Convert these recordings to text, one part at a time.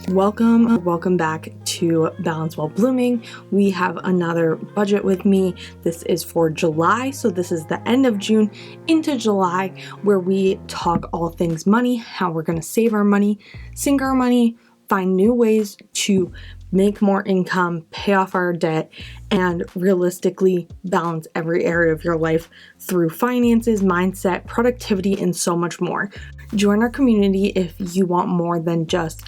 Welcome back to Balance While Blooming. We have another budget with me. This is for July, so this is the end of June into July, where we talk all things money, how we're going to save our money, sink our money, find new ways to make more income, pay off our debt, and realistically balance every area of your life through finances, mindset, productivity, and so much more. Join our community if you want more than just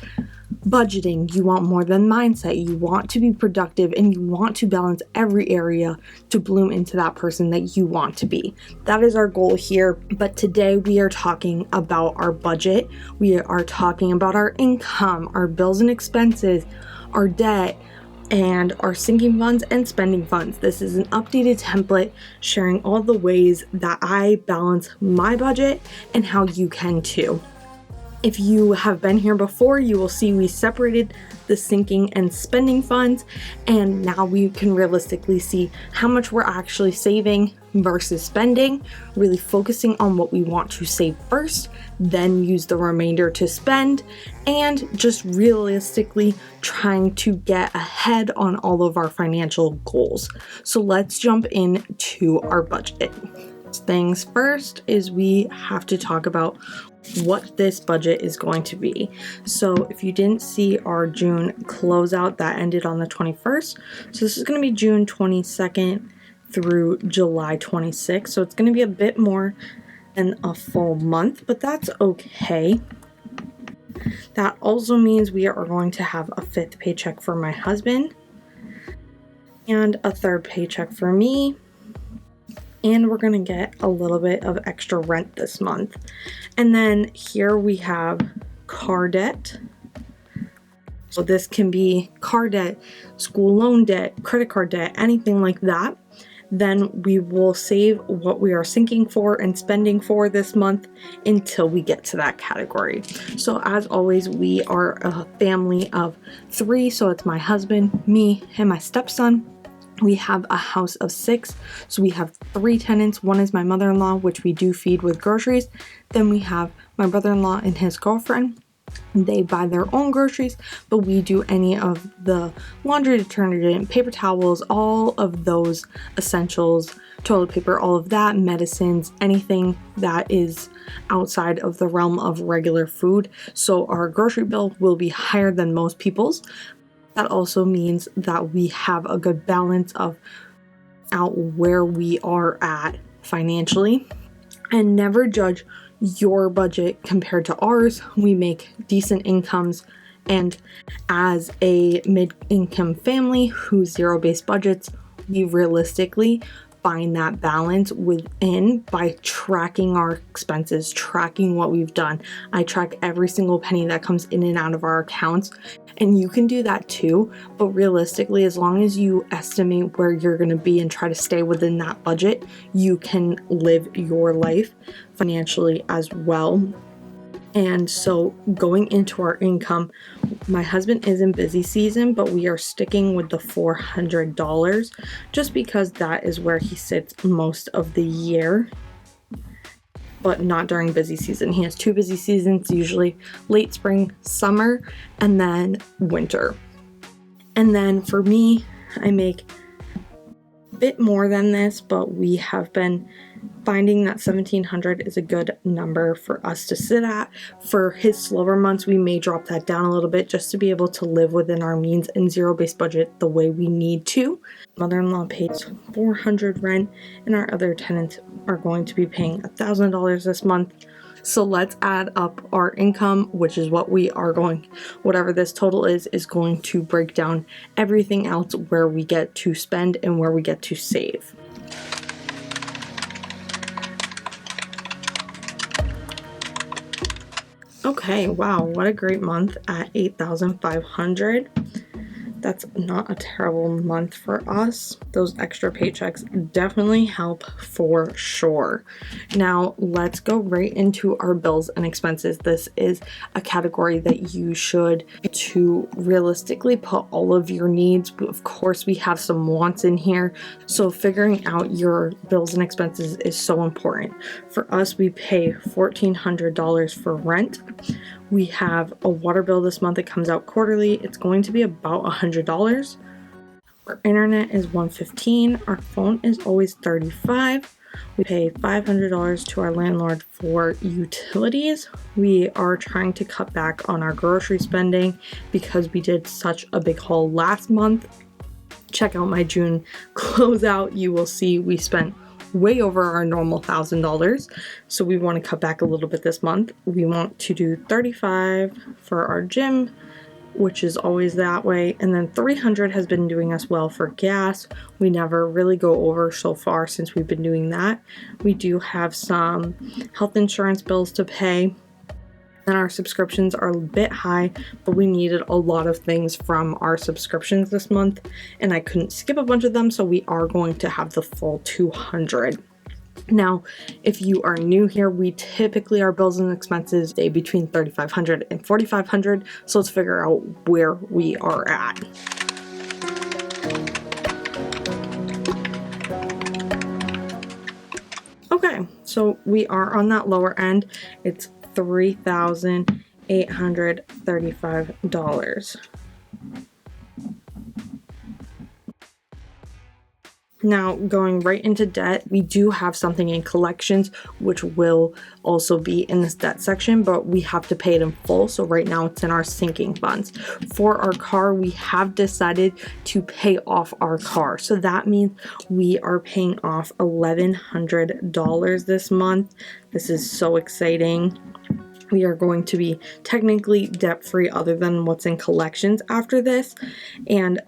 budgeting, you want more than mindset, you want to be productive, and you want to balance every area to bloom into that person that you want to be. That is our goal here. But today we are talking about our budget. We are talking about our income, our bills and expenses, our debt, and our sinking funds and spending funds. This is an updated template sharing all the ways that I balance my budget and how you can too. If you have been here before, you will see we separated the sinking and spending funds, and now we can realistically see how much we're actually saving versus spending, really focusing on what we want to save first, then use the remainder to spend, and just realistically trying to get ahead on all of our financial goals. So let's jump into our budget. Things first is we have to talk about what this budget is going to be. So if you didn't see our June closeout, that ended on the 21st. So this is going to be June 22nd through July 26th. So it's going to be a bit more than a full month, but that's okay. That also means we are going to have a 5th paycheck for my husband and a 3rd paycheck for me. And we're going to get a little bit of extra rent this month. And then here we have car debt. So this can be car debt, school loan debt, credit card debt, anything like that. Then we will save what we are sinking for and spending for this month until we get to that category. So as always, we are a family of 3. So it's my husband, me, and my stepson. We have a house of 6, so we have 3 tenants. One is my mother-in-law, which we do feed with groceries. Then we have my brother-in-law and his girlfriend. They buy their own groceries, but we do any of the laundry detergent, paper towels, all of those essentials, toilet paper, all of that, medicines, anything that is outside of the realm of regular food. So our grocery bill will be higher than most people's. That also means that we have a good balance of out where we are at financially, and never judge your budget compared to ours. We make decent incomes, and as a mid-income family who's zero-based budgets, we realistically find that balance within by tracking our expenses, tracking what we've done. I track every single penny that comes in and out of our accounts, and you can do that too. But realistically, as long as you estimate where you're going to be and try to stay within that budget, you can live your life financially as well. And so going into our income, my husband is in busy season, but we are sticking with the $400 just because that is where he sits most of the year, but not during busy season. He has 2 busy seasons, usually late spring, summer, and then winter. And then for me, I make a bit more than this, but we have been finding that $1,700 is a good number for us to sit at. For his slower months, we may drop that down a little bit just to be able to live within our means and zero-based budget the way we need to. Mother-in-law pays $400 rent, and our other tenants are going to be paying $1,000 this month. So let's add up our income, which is what we are going, whatever this total is going to break down everything else where we get to spend and where we get to save. Okay, wow, what a great month at $8,500. That's not a terrible month for us. Those extra paychecks definitely help for sure. Now let's go right into our bills and expenses. This is a category that you should to realistically put all of your needs. Of course, we have some wants in here, so figuring out your bills and expenses is so important. For us, we pay $1,400 for rent. We have a water bill this month. It comes out quarterly. It's going to be about $100. Our internet is $115. Our phone is always $35. We pay $500 to our landlord for utilities. We are trying to cut back on our grocery spending because we did such a big haul last month. Check out my June closeout. You will see we spent way over our normal $1,000. So we want to cut back a little bit this month. We want to do $35 for our gym, which is always that way. And then $300 has been doing us well for gas. We never really go over so far since we've been doing that. We do have some health insurance bills to pay. And our subscriptions are a bit high, but we needed a lot of things from our subscriptions this month, and I couldn't skip a bunch of them, so we are going to have the full $200. Now, if you are new here, we typically, our bills and expenses stay between $3,500 and $4,500, so let's figure out where we are at. Okay, so we are on that lower end. It's $3,835. Now, going right into debt, we do have something in collections, which will also be in this debt section, but we have to pay it in full. So right now it's in our sinking funds. For our car, we have decided to pay off our car. So that means we are paying off $1,100 this month. This is so exciting. We are going to be technically debt-free other than what's in collections after this. And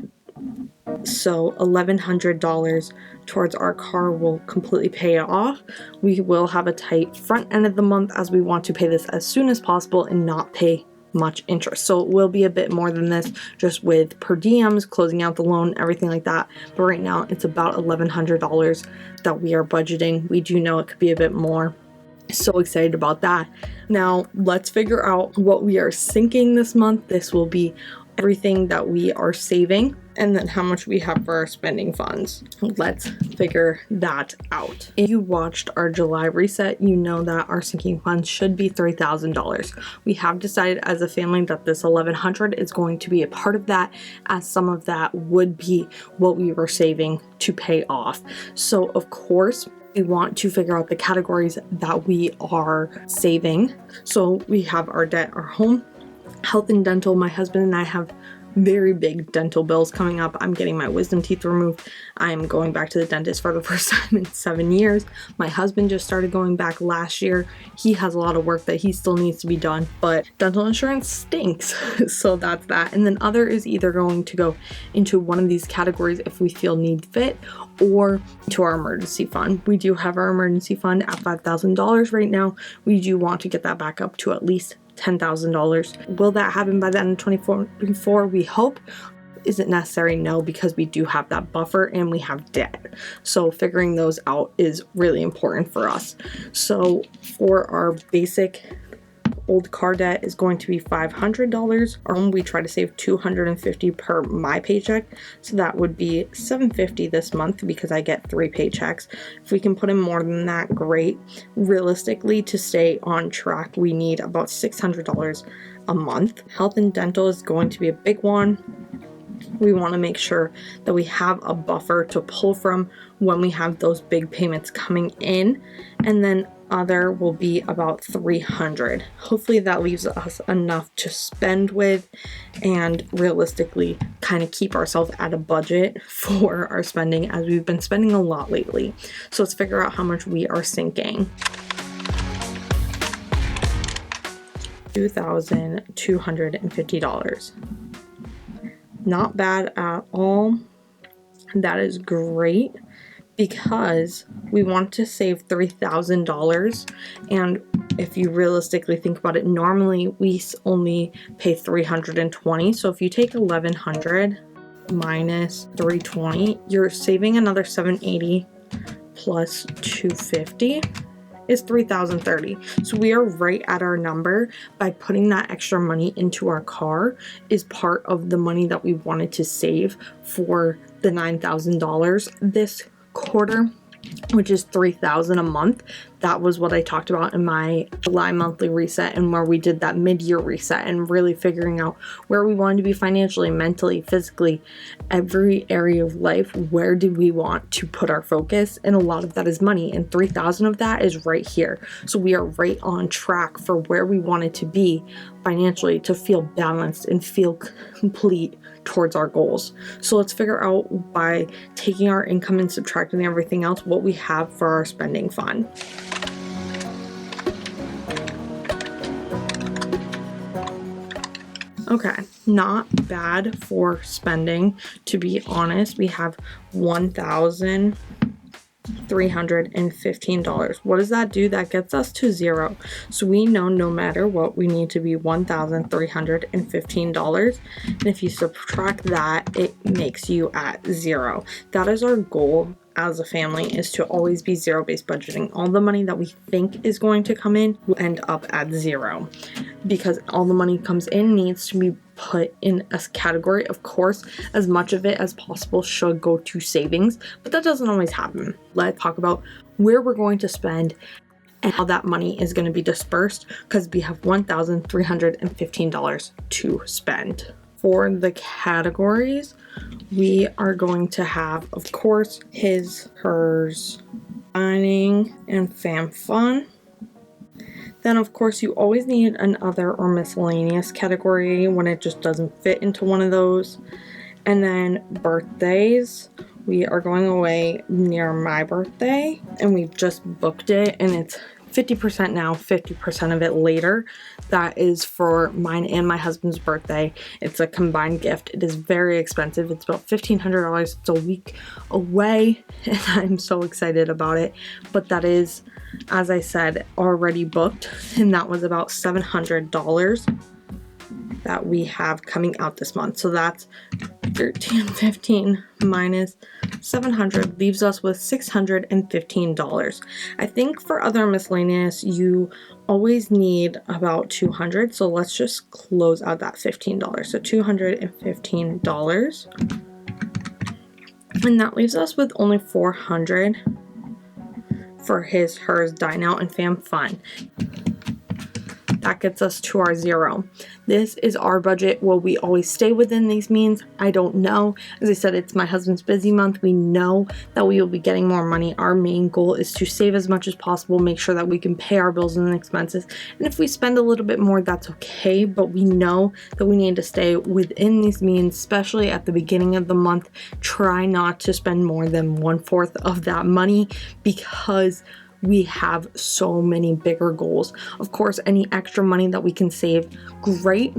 so $1,100 towards our car will completely pay it off. We will have a tight front end of the month as we want to pay this as soon as possible and not pay much interest. So it will be a bit more than this, just with per diems, closing out the loan, everything like that. But right now it's about $1,100 that we are budgeting. We do know it could be a bit more. So excited about that. Now let's figure out what we are sinking this month. This will be everything that we are saving and then how much we have for our spending funds. Let's figure that out. If you watched our July reset, you know that our sinking funds should be $3,000. We have decided as a family that this $1,100 is going to be a part of that, as some of that would be what we were saving to pay off. So of course, we want to figure out the categories that we are saving. So we have our debt, our home, health and dental. My husband and I have very big dental bills coming up. I'm getting my wisdom teeth removed. I'm going back to the dentist for the first time in 7 years. My husband just started going back last year. He has a lot of work that he still needs to be done, but dental insurance stinks. So that's that. And then other is either going to go into one of these categories if we feel need fit, or to our emergency fund. We do have our emergency fund at $5,000 right now. We do want to get that back up to at least $10,000. Will that happen by the end of 2024? We hope. Is it necessary? No, because we do have that buffer and we have debt. So figuring those out is really important for us. So for our basic old car debt is going to be $500. We try to save $250 per my paycheck, so that would be $750 this month because I get 3 paychecks. If we can put in more than that, great. Realistically, to stay on track, we need about $600 a month. Health and dental is going to be a big one. We want to make sure that we have a buffer to pull from when we have those big payments coming in. And then other will be about $300. Hopefully that leaves us enough to spend with and realistically kind of keep ourselves at a budget for our spending, as we've been spending a lot lately. So let's figure out how much we are sinking. $2,250. Not bad at all. That is great, because we want to save $3,000. And if you realistically think about it, normally we only pay $320. So if you take $1,100 minus $320, you're saving another $780 plus $250 is $3,030. So we are right at our number. By putting that extra money into our car is part of the money that we wanted to save for the $9,000 this quarter, which is $3,000 a month. that was what I talked about in my July monthly reset, and where we did that mid-year reset and really figuring out where we wanted to be financially, mentally, physically, every area of life. Where did we want to put our focus? And a lot of that is money, and 3,000 of that is right here. So we are right on track for where we wanted to be financially, to feel balanced and feel complete towards our goals. So let's figure out, by taking our income and subtracting everything else, what we have for our spending fund. Okay, not bad for spending, to be honest. We have $1,315. What does that do? That gets us to zero. So we know no matter what, we need to be $1,315. And if you subtract that, it makes you at zero. That is our goal as a family, is to always be zero-based budgeting. All the money that we think is going to come in will end up at zero, because all the money comes in needs to be put in a category. Of course, as much of it as possible should go to savings, but that doesn't always happen. Let's talk about where we're going to spend and how that money is going to be dispersed, because we have $1,315 to spend. For the categories, we are going to have, of course, his, hers, dining, and fam fun. Then, of course, you always need an other or miscellaneous category when it just doesn't fit into one of those. And then birthdays, we are going away near my birthday, and we've just booked it, and it's 50% now, 50% of it later. That is for mine and my husband's birthday. It's a combined gift. It is very expensive. It's about $1,500. It's a week away, and I'm so excited about it. But that is, as I said, already booked, and that was about $700 that we have coming out this month. So that's 1,315 minus 700 leaves us with $615. I think for other miscellaneous, you always need about 200. So let's just close out that $15. So $215. And that leaves us with only 400 for his, hers, dine out, and fam fun. That gets us to our zero. This is our budget. Will we always stay within these means? I don't know. As I said, it's my husband's busy month. We know that we will be getting more money. Our main goal is to save as much as possible, make sure that we can pay our bills and expenses. And if we spend a little bit more, that's okay. But we know that we need to stay within these means, especially at the beginning of the month. Try not to spend more than 1/4 of that money, because we have so many bigger goals. Of course, any extra money that we can save, great.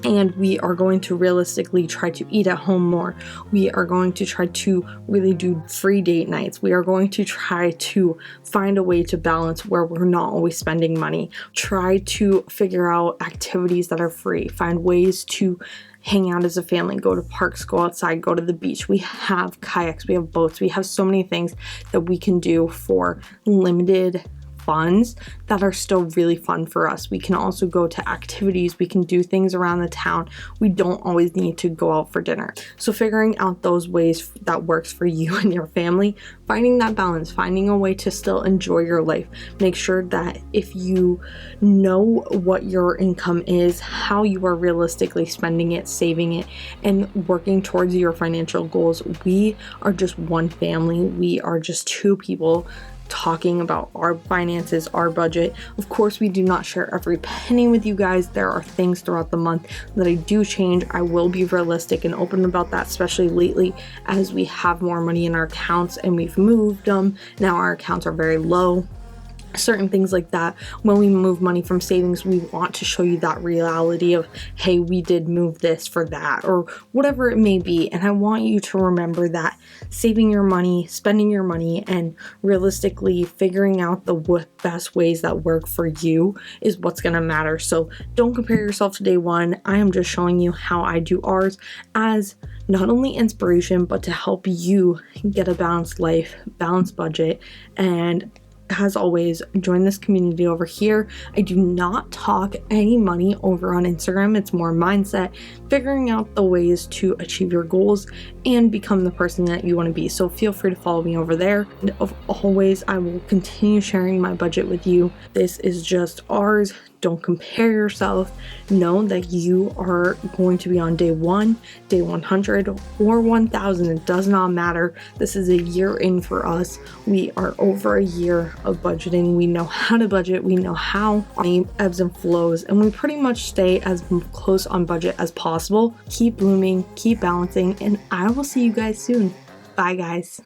And we are going to realistically try to eat at home more. We are going to try to really do free date nights. We are going to try to find a way to balance where we're not always spending money. Try to figure out activities that are free. Find ways to hang out as a family, go to parks, go outside, go to the beach. We have kayaks, we have boats, we have so many things that we can do for limited funds that are still really fun for us. We can also go to activities, we can do things around the town. We don't always need to go out for dinner. So figuring out those ways that works for you and your family, finding that balance, finding a way to still enjoy your life. Make sure that if you know what your income is, how you are realistically spending it, saving it, and working towards your financial goals. We are just one family. We are just two people talking about our finances, our budget. Of course, we do not share every penny with you guys. There are things throughout the month that I do change. I will be realistic and open about that, especially lately as we have more money in our accounts and we've moved them. Now our accounts are very low. Certain things like that. When we move money from savings, we want to show you that reality of, hey, we did move this for that, or whatever it may be. And I want you to remember that saving your money, spending your money, and realistically figuring out the best ways that work for you is what's going to matter. So don't compare yourself to day one. I am just showing you how I do ours as not only inspiration, but to help you get a balanced life, balanced budget. And as always, join this community over here. I do not talk any money over on Instagram. It's more mindset, figuring out the ways to achieve your goals and become the person that you want to be. So feel free to follow me over there. And as always, I will continue sharing my budget with you. This is just ours. Don't compare yourself. Know that you are going to be on day 1, day 100, or 1000. It does not matter. This is a year in for us. We are over a year of budgeting. We know how to budget. We know how money ebbs and flows, and we pretty much stay as close on budget as possible. Keep blooming, keep balancing, and I will see you guys soon. Bye, guys.